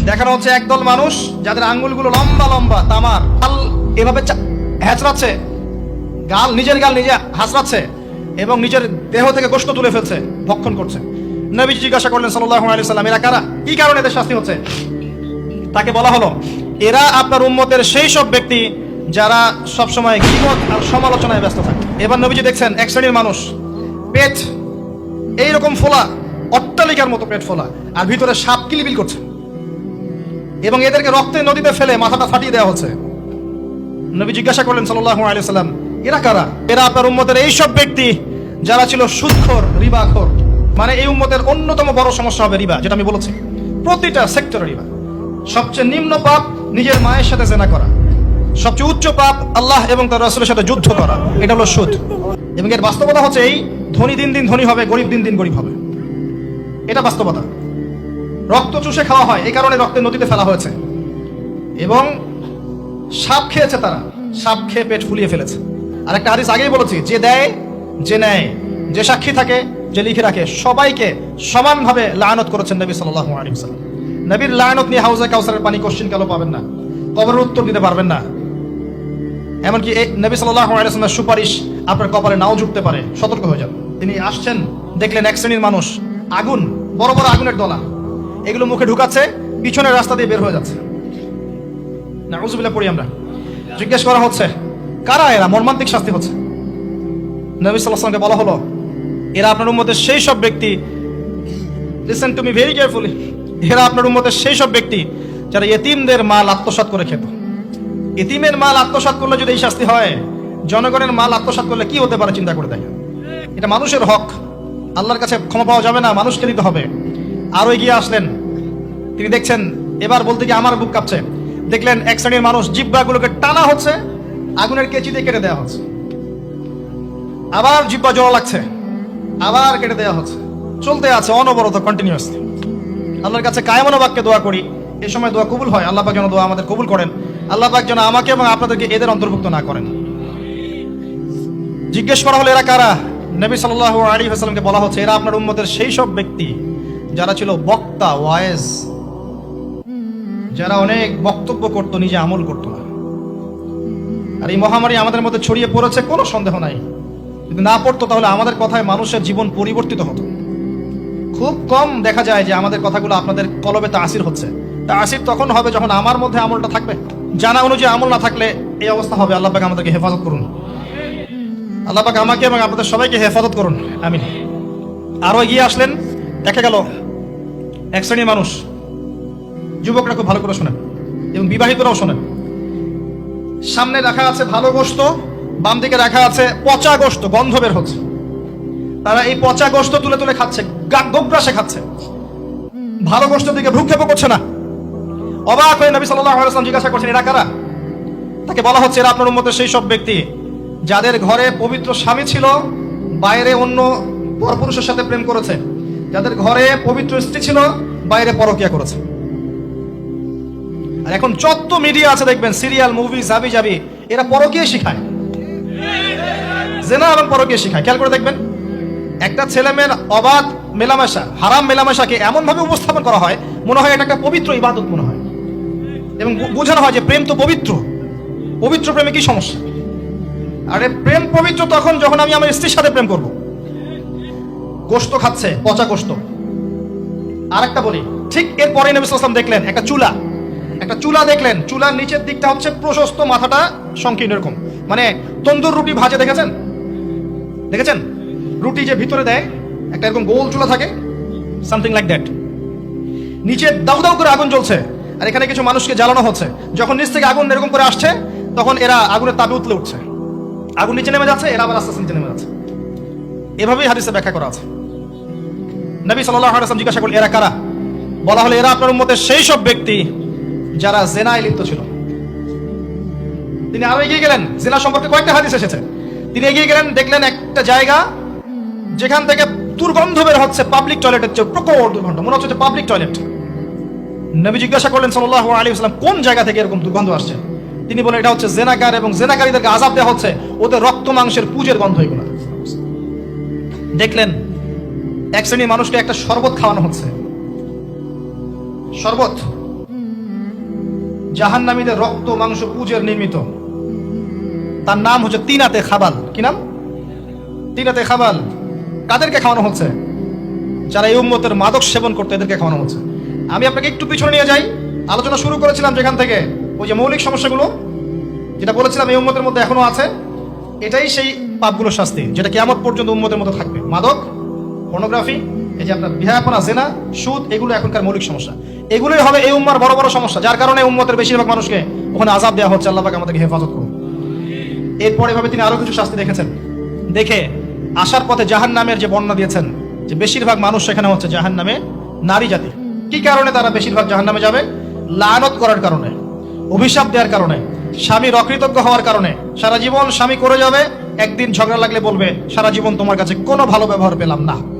দেখানো হচ্ছে একদল মানুষ যাদের আঙ্গুলগুলো লম্বা লম্বা তামার, এভাবে হ্যাচড়াচ্ছে, নিজের গাল নিজে হাসড়াচ্ছে এবং নিজের দেহ থেকে গোশত তুলে ফেলছে, ভক্ষণ করছে। নবী জিজ্ঞাসা করলেন সাল্লাল্লাহু আলাইহি সাল্লাম, এরা কারা? কি কারণে এদের শাস্তি হচ্ছে? তাকে বলা হলো, এরা আপনার উম্মতের সেই সব ব্যক্তি যারা সবসময় গীবত আর সমালোচনায় ব্যস্ত থাকে। এবার নবীজি দেখছেন এক শ্রেণীর মানুষ, পেট এইরকম ফোলা, অট্টালিকার মতো পেট ফোলা, আর ভিতরে সাপ কিলবিল করছে এবং এদেরকে রক্তে নদীতে ফেলে মাথাটা ফাটিয়ে দেওয়া হচ্ছে। নবী জিজ্ঞাসা করলেন সাল্লাল্লাহু আলাইহি সাল্লাম, এরা কারা? এরা আপনার উম্মতের এই সব ব্যক্তি যারা ছিল সুদখোর, রিবাখোর। মানে এই উম্মতের অন্যতম বড় সমস্যা হবে রিবা, যেটা আমি বলেছি, প্রতিটা সেক্টরে রিবা। সবচেয়ে নিম্ন পাপ নিজের মায়ের সাথে জেনা করা, সবচেয়ে উচ্চ পাপ আল্লাহ এবং তার রাসূলের সাথে যুদ্ধ করা, এটা হলো সুদ। এবং এর বাস্তবতা হচ্ছে এই, ধনী দিন দিন ধনী হবে, গরিব দিন দিন গরিব হবে, এটা বাস্তবতা। রক্ত চুষে খাওয়া হয়, এই কারণে রক্তের নদীতে ফেলা হয়েছে। এবং সাপ খেয়েছে তারা, সাপ খেয়ে পেট ফুলিয়ে ফেলেছে। আর একটা হাদিস আগেই বলেছি, যে দেয়, যে নেয়, যে সাক্ষী থাকে, যে লিখে রাখে, সবাইকে সমানভাবে লানত করেছেন নবী সাল্লাল্লাহু আলাইহি ওয়াসাল্লাম। নবীর লানত নিয়ে হাউজে কাউসারের পানি কোশ্চিন কালো পাবেন না, কবরের উত্তর দিতে পারবেন না। এমনকি এই নবী সাল্লাল্লাহু আলাইহি ওয়াসাল্লামের সুপারিশ আপনার কপালে নাও জুটতে পারে, সতর্ক হয়ে যান। তিনি আসছেন, দেখলেন এক শ্রেণীর মানুষ আগুন, বড় বড় আগুনের দলা, এগুলো মুখে ঢুকাচ্ছে, পিছনের রাস্তা দিয়ে বের হয়ে যাচ্ছে। নাউযুবিল্লাহ পড়ি আমরা। জিজ্ঞেস করা হচ্ছে, কারা এরা? মর্মান্তিক শাস্তি হচ্ছে। নবী সাল্লাল্লাহু আলাইহি ওয়াসাল্লামকে বলা হলো, এরা আপনার উম্মতের সেই সব ব্যক্তি, listen to me very carefully, এরা আপনার উম্মতের সেই সব ব্যক্তি যারা ইতিমদের মাল আত্মসাৎ করে খেত। ইতিমের মাল আত্মসাৎ করলে যদি এই শাস্তি হয়, জনগণের মাল আত্মসাৎ করলে কি হতে পারে চিন্তা করে দেখেন। এটা মানুষের হক, আল্লাহর কাছে ক্ষমা পাওয়া যাবে না, মানুষকে দিতে হবে। আরো এগিয়ে আসলেন, তিনি দেখছেন, এবার বলতে গিয়ে আমার বুক কাঁপছে, দেখলেন এক শ্রেণীর মানুষ জিহ্বাগুলোকে টানা হচ্ছে, আগুনের কেচি দিয়ে কেটে দেওয়া হচ্ছে, আবার জিহ্বা জোড়া লাগছে, আবার কেটে দেওয়া হচ্ছে, চলতে আছে অনবরত, কন্টিনিউয়াসলি। আল্লাহর কাছে কায়মনো বাক্যে দোয়া করি, এই সময় দোয়া কবুল হয়। আল্লাহ পাক যেন দোয়া আমাদের কবুল করেন, আল্লাহ পাক যেন আমাকে এবং আপনাদেরকে এদের অন্তর্ভুক্ত না করেন। জিজ্ঞেস করা হলো, এরা কারা? নবী সাল্লাল্লাহু আলাইহি ওয়াসাল্লামকে বলা হচ্ছে, এরা আপনার উম্মতের সেই সব ব্যক্তি যারা ছিল বক্তা, ওয়াইজ, যারা অনেক বক্তব্য করত, নিজে আমল করত না। আর এই মহামারী আমাদের মধ্যে ছড়িয়ে পড়েছে, কোনো সন্দেহ নাই। যদি না পড়তো তাহলে আমাদের কথায় মানুষের জীবন পরিবর্তিত হতো। খুব কম দেখা যায় যে আমাদের কথাগুলো আপনাদের কলবে তাসির হচ্ছে। তাসির তখন হবে যখন আমার মধ্যে আমলটা থাকবে। জানা অনুযায়ী আমল না থাকলে এই অবস্থা হবে। আল্লাহ পাক আমাদেরকে হেফাজত করুন, আল্লাহ পাক আমাকে এবং আপনাদের সবাইকে হেফাজত করুন, আমিন। আরো এগিয়ে আসলেন, দেখা গেল এক শ্রেণীর মানুষ, যুবকরা খুব ভালো করে শোনেন এবং বিবাহিতরাও শোনেন, সামনে রাখা আছে ভালো গোশত, বাম দিকে রাখা আছে পচা গোশত, গন্ধ বের হচ্ছে। তারা এই পচা গোশত তুলে তুলে খাচ্ছে, গোগ্রাসে খাচ্ছে, ভালো গোশতের দিকে ভ্রুক্ষেপও করছে না। অবাক হয়ে নবী সাল্লাল্লাহু আলাইহি ওয়াসাল্লাম জিজ্ঞাসা করছেন, এরা কারা? তাকে বলা হচ্ছে, এরা আপনার উম্মতের সেই সব ব্যক্তি যাদের ঘরে পবিত্র স্বামী ছিল, বাইরে অন্য পরপুরুষের সাথে প্রেম করেছে, যাদের ঘরে পবিত্র স্ত্রী ছিল, বাইরে পরকিয়া করেছে। আর এখন যত মিডিয়া আছে দেখবেন, সিরিয়াল, মুভি, জাবি জাবি, এরা পরকিয়া শিখায়, জেনা এবং পরকিয়া শিখায়। খেয়াল করে দেখবেন, একটা ছেলে মেয়ের অবাধ মেলামেশা, হারাম মেলামেশাকে এমন ভাবে উপস্থাপন করা হয়, মনে হয় এটা একটা পবিত্র ইবাদত মনে হয়, এবং বোঝানো হয় যে প্রেম তো পবিত্র, পবিত্র প্রেমে কি সমস্যা? আরে প্রেম পবিত্র তখন যখন আমি আমার স্ত্রীর সাথে প্রেম করব। গোশত খাচ্ছে, পচা গোশত। আর একটা বলি, ঠিক এরপরে নবী সাল্লাল্লাহু আলাইহি ওয়াসাল্লাম দেখলেন একটা চুলা দেখলেন, চুলার নিচের দিকটা হচ্ছে প্রশস্ত, মাথাটা সংকীর্ণ এরকম, মানে তন্দুর রুটি ভাজে, দেখেছেন রুটি যে ভিতরে দেয় একটা এরকম গোল চুলা থাকে, সামথিং লাইক দ্যাট। নিচে দাউ দাউ করে আগুন জ্বলছে, আর এখানে কিছু মানুষকে জ্বালানো হচ্ছে। যখন নিচ থেকে আগুন এরকম করে আসছে, তখন এরা আগুনের তাপে উতলে উঠছে, আগুন নিচে নেমে যাচ্ছে, এরা আবার আস্তে আস্তে নিচে নেমে যাচ্ছে। এভাবেই হাদিসে ব্যাখ্যা করা আছে। নবী সাল্লাল্লাহু আলাইহি ওয়াসাল্লাম জিজ্ঞাসা করলেন, এরা কারা? বলা হলো, এরা আপনার উম্মতের সেই সব ব্যক্তি যারা জেনায় লিপ্ত ছিল। তিনি আরো এগিয়ে গেলেন, জেনা সম্পর্কে কয়েকটা হাদিস এসেছে। তিনি এগিয়ে গেলেন, দেখলেন একটা জায়গা যেখান থেকে দুর্গন্ধ বের হচ্ছে, পাবলিক টয়লেটের চেয়ে প্রকট দুর্গন্ধ, মনে হচ্ছে পাবলিক টয়লেট। নবী জিজ্ঞাসা করলেন সাল্লাল্লাহু আলাইহি ওয়াসাল্লাম, কোন জায়গা থেকে এরকম দুর্গন্ধ আসছে? তিনি বলেন, এটা হচ্ছে জেনাকার, এবং জেনাকারীদেরকে আযাব দেওয়া হচ্ছে, ওদের রক্ত মাংসের পুজের গন্ধ এগুলো। দেখলেন এক শ্রেণীর মানুষকে একটা শরবত খাওয়ানো হচ্ছে, শরবত জাহান্নামীদের রক্ত মাংস পুজের নির্মিত। তার নাম হচ্ছে তিনাতে খাবাল। কি নাম? তিনাতে খাবাল। কাদেরকে খাওয়ানো হচ্ছে? যারা এই উম্মতের মাদক সেবন করতে, এদেরকে খাওয়ানো হচ্ছে। আমি আপনাকে একটু পিছনে নিয়ে যাই। আলোচনা শুরু করেছিলাম যেখান থেকে, ওই যে মৌলিক সমস্যাগুলো যেটা বলেছিলাম এই উম্মতের মধ্যে এখনো আছে, এটাই সেই পাপগুলোর শাস্তি যেটা কিয়ামত পর্যন্ত উম্মতের মধ্যে থাকবে। মাদক, পর্নোগ্রাফি, এই যে আপনার বিহায়াপনা, জেনা, সুদ, এগুলো এখনকার মৌলিক সমস্যা। এগুলোই হবে এই উম্মার বড় বড় সমস্যা, যার কারণে উম্মতের বেশিরভাগ মানুষকে ওখানে আযাব দেওয়া হচ্ছে। আল্লাহ পাক আমাদেরকে হেফাজত করুন। এরপরে ভাবে তিনি আরো কিছু শাস্তি দেখেছেন, দেখে আসার পথে জাহান্নামের যে বর্ণনা দিয়েছেন যে বেশিরভাগ মানুষ সেখানে হচ্ছে জাহান্নামে নারী জাতি। কি কারণে তারা বেশিরভাগ জাহান্নামে যাবে? লানত করার কারণে, অভিশাপ দেওয়ার কারণে, স্বামীর অকৃতজ্ঞ হওয়ার কারণে। সারা জীবন স্বামী করে যাবে, একদিন ঝগড়া লাগলে বলবে সারা জীবন তোমার কাছে কোনো ভালো ব্যবহার পেলাম না।